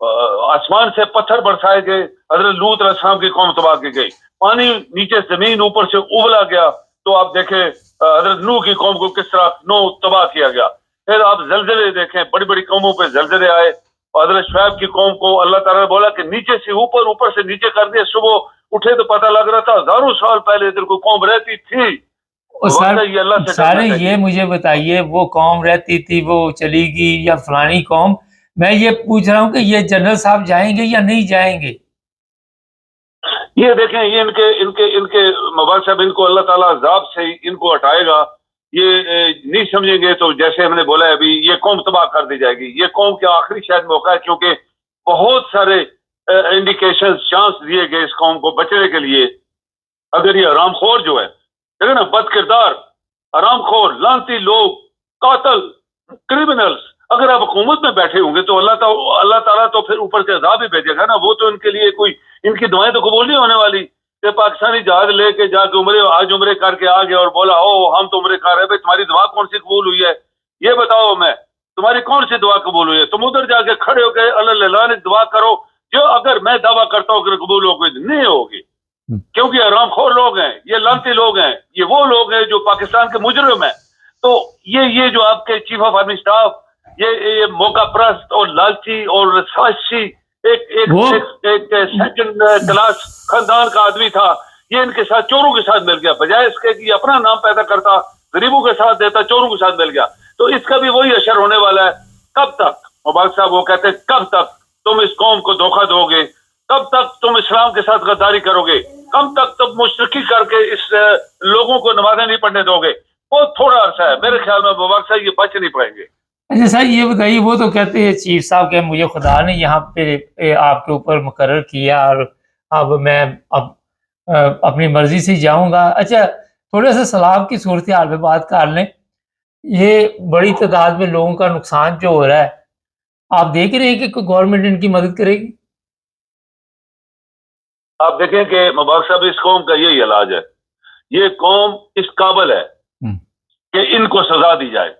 آسمان سے پتھر برسائے گئے، حضرت لوط علیہ السلام کی قوم تباہ کی گئی، پانی نیچے زمین اوپر سے ابلا گیا، تو آپ دیکھیں حضرت نوح کی قوم کو کس طرح تباہ کیا گیا۔ پھر آپ زلزلے دیکھیں، بڑی بڑی قوموں پہ زلزلے آئے، اور حضرت شعیب کی قوم کو اللہ تعالیٰ نے بولا کہ نیچے سے اوپر، اوپر سے نیچے کر دیا، صبح اٹھے تو پتہ لگ رہا تھا ہزاروں سال پہلے ادھر کوئی قوم رہتی تھی۔ اور وقت ہے یہ اللہ سے ڈرنا سارے چاہیے۔ یہ مجھے بتائیے وہ قوم رہتی تھی وہ چلی گئی یا فلانی قوم، میں یہ پوچھ رہا ہوں کہ یہ جنرل صاحب جائیں گے یا نہیں جائیں گے؟ یہ دیکھیں، یہ ان کے مبارک صاحب، ان کو اللہ تعالیٰ عذاب سے ان کو ہٹائے گا۔ یہ نہیں سمجھیں گے تو جیسے ہم نے بولا ہے ابھی، یہ قوم تباہ کر دی جائے گی۔ یہ قوم کے آخری شاید موقع ہے، کیونکہ بہت سارے انڈیکیشن، چانس دیے گئے اس قوم کو بچنے کے لیے۔ اگر یہ حرام خور جو ہے، دیکھیں نا، بد کردار، حرام خور، لعنتی لوگ، قاتل، کرمنلز، اگر آپ حکومت میں بیٹھے ہوں گے تو اللہ تعالیٰ تو پھر اوپر سے عذاب ہی بھیجے گا نا۔ وہ تو ان کے لیے کوئی، ان کی دعائیں تو قبول نہیں ہونے والی کہ پاکستانی جہاز لے کے جا کے آج عمرے کر کے آ گیا اور بولا ہم تو عمرے کر رہے ہیں، تمہاری دعا کون سی قبول ہوئی ہے یہ بتاؤ، میں تمہاری کون سی دعا قبول ہوئی ہے؟ تم ادھر جا کے کھڑے ہو کے اللہ نے دعا کرو، جو اگر میں دعویٰ کرتا ہوں کہ قبول ہوگی، نہیں ہوگی، کیونکہ حرام خور لوگ ہیں، یہ لعنتی لوگ ہیں، یہ وہ لوگ ہیں جو پاکستان کے مجرم ہیں۔ تو یہ جو آپ کے چیف آف آرمی اسٹاف، یہ موقع پرست اور لالچی اور سازشی ایک سیکنڈ کلاس خاندان کا آدمی تھا، یہ ان کے ساتھ چوروں کے ساتھ مل گیا، بجائے اس کے کہ یہ اپنا نام پیدا کرتا، غریبوں کے ساتھ دیتا، چوروں کے ساتھ مل گیا۔ تو اس کا بھی وہی اشر ہونے والا ہے۔ کب تک مبارک صاحب وہ کہتے ہیں، کب تک تم اس قوم کو دھوکہ دو گے؟ کب تک تم اسلام کے ساتھ غداری کرو گے؟ کب تک تم مشرکی کر کے اس لوگوں کو نمازیں نہیں پڑھنے دو گے؟ بہت تھوڑا عرصہ ہے، میرے خیال میں مبارک صاحب یہ بچ نہیں پائیں گے۔ اچھا صاحب یہ بتائیے، وہ تو کہتے ہیں چیف صاحب کہ مجھے خدا نے یہاں پہ آپ کے اوپر مقرر کیا اور اب میں اپنی مرضی سے جاؤں گا۔ اچھا تھوڑا سا سیلاب کی صورتحال پہ بات کر لیں، یہ بڑی تعداد میں لوگوں کا نقصان جو ہو رہا ہے، آپ دیکھ رہے ہیں کہ گورنمنٹ ان کی مدد کرے گی؟ آپ دیکھیں کہ مبارک صاحب اس قوم کا یہی علاج ہے، یہ قوم اس قابل ہے کہ ان کو سزا دی جائے،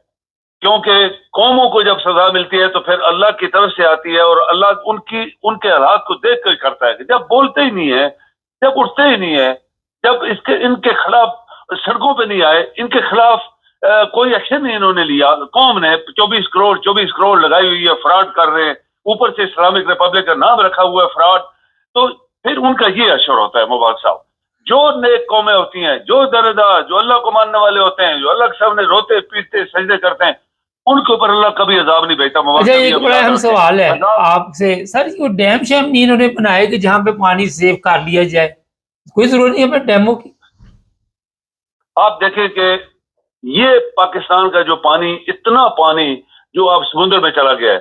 کیونکہ قوموں کو جب سزا ملتی ہے تو پھر اللہ کی طرف سے آتی ہے، اور اللہ ان کے حالات کو دیکھ کر کرتا ہے کہ جب بولتے ہی نہیں ہے، جب اٹھتے ہی نہیں ہے، جب ان کے خلاف سڑکوں پہ نہیں آئے، ان کے خلاف کوئی ایکشن نہیں انہوں نے لیا۔ قوم نے 24 کروڑ لگائی ہوئی ہے، فراڈ کر رہے ہیں، اوپر سے اسلامک ریپبلک کا نام رکھا ہوا ہے فراڈ، تو پھر ان کا یہ اشر ہوتا ہے مبارک صاحب۔ جو نیک قومیں ہوتی ہیں، جو درجہ، جو اللہ کو ماننے والے ہوتے ہیں، جو اللہ کے سامنے روتے پیٹتے سجدے کرتے ہیں، ان کے اوپر اللہ کبھی عذاب نہیں بھیجتا۔ اچھا ایک بڑا اہم سوال ہے آپ سے سر، یہ ڈیم شیم نہیں انہوں نے بنائے کہ جہاں پہ پانی سیو کر لیا جائے؟ کوئی ضرورت نہیں ہے ڈیموں کی؟ آپ دیکھیں کہ یہ پاکستان کا جو پانی، اتنا پانی جو آپ سمندر میں چلا گیا ہے،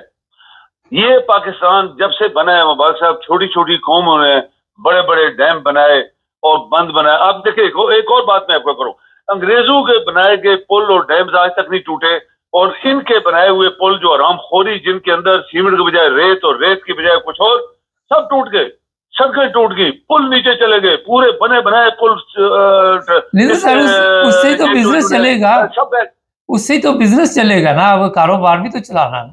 یہ پاکستان جب سے بنا ہے مبارک صاحب، چھوٹی چھوٹی قوموں نے بڑے بڑے ڈیم بنائے اور بند بنائے۔ آپ دیکھیں ایک اور بات میں آپ کو کروں، انگریزوں کے بنائے گئے پل اور ڈیمز آج تک نہیں ٹوٹے، اور ان کے بنائے ہوئے پل جو حرام خوری، جن کے اندر سیمنٹ کے بجائے ریت اور ریت کی بجائے کچھ اور، سب ٹوٹ گئے، سڑکیں ٹوٹ گئی، پل نیچے چلے گئے، پورے بنے بنائے پل۔ اس سے تو بزنس چلے گا، اس سے تو بزنس چلے گا نا، وہ کاروبار بھی تو چلانا ہے۔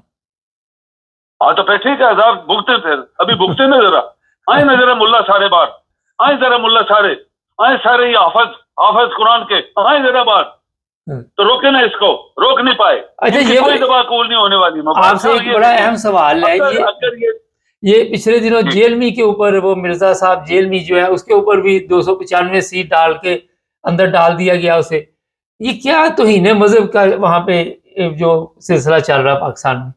ہاں تو پھر ٹھیک ہے، عذاب بھگتے پھر، ابھی بھگتے نا، ذرا آئیں نا ذرا ملا سارے بار، آئیں ذرا ملا سارے، آئیں سارے یہ حافظ قرآن کے، آئیں ذرا بار، تو روکے نا، اس کو روک نہیں پائے۔ اچھا یہ کوئی دبا قبول نہیں ہونے والی۔ آپ سے ایک بڑا اہم سوال ہے، یہ پچھلے دنوں جیلمی کے اوپر، وہ مرزا صاحب جیلمی جو ہے، اس کے اوپر بھی 295 سیٹ ڈال کے اندر ڈال دیا گیا اسے، یہ کیا توہین مذہب کا وہاں پہ جو سلسلہ چل رہا ہے پاکستان میں؟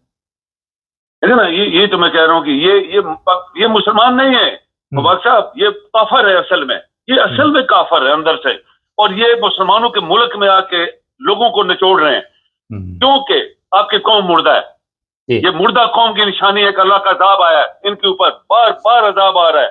یہ تو میں کہہ رہا ہوں کہ یہ مسلمان نہیں ہے مبارک صاحب، یہ کافر ہے اصل میں، یہ اصل میں کافر ہے اندر سے، اور یہ مسلمانوں کے ملک میں آ کے لوگوں کو نچوڑ رہے ہیں، کیونکہ آپ کی قوم مردہ ہے۔ یہ مردہ قوم کی نشانی ہے کہ اللہ کا عذاب آیا ہے ان کے اوپر، بار بار عذاب آ رہا ہے۔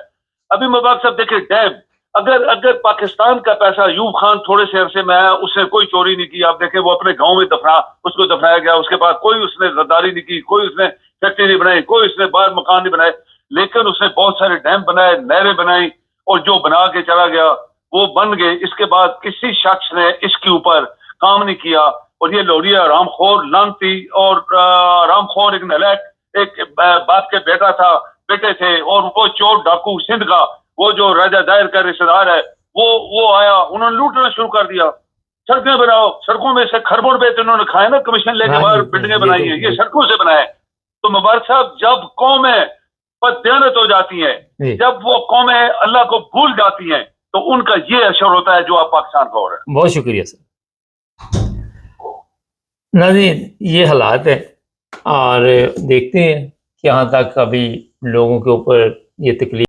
ابھی مبارک صاحب دیکھیں ڈیم، اگر پاکستان کا پیسہ ایوب خان تھوڑے سے عرصے میں آیا، اس نے کوئی چوری نہیں کی، آپ دیکھیں وہ اپنے گاؤں میں اس کو دفنایا گیا، اس کے بعد کوئی اس نے غداری نہیں کی، کوئی اس نے فیکٹری نہیں بنائی، کوئی اس نے باہر مکان نہیں بنائے، لیکن اس نے بہت سارے ڈیم بنائے، نہریں بنائی، اور جو بنا کے چلا گیا وہ بن گئے۔ اس کے بعد کسی شخص نے اس کے اوپر کام نہیں کیا، اور یہ لوریا رام خور لانتی اور رام خور ایک نلیک ایک باپ کے بیٹے تھے، اور وہ چور ڈاکو سندھ کا وہ جو راجہ دائر کا رشتہ دار ہے وہ آیا، انہوں نے لوٹنا شروع کر دیا. سڑکیں بناؤ، سڑکوں میں سے کھربوں روپے تو انہوں نے کھائے نا، کمیشن لے کے باہر بلڈنگیں بنائی ہیں، یہ سڑکوں سے بنائے. تو مبارک صاحب، جب قومیں بددیانت ہو جاتی ہیں، جب وہ قومیں اللہ کو بھول جاتی ہیں، تو ان کا یہ اثر ہوتا ہے جو آپ پاکستان کا ہو رہا ہے. بہت شکریہ سر. ناظرین، یہ حالات ہیں اور دیکھتے ہیں کہ یہاں تک ابھی لوگوں کے اوپر یہ تکلیف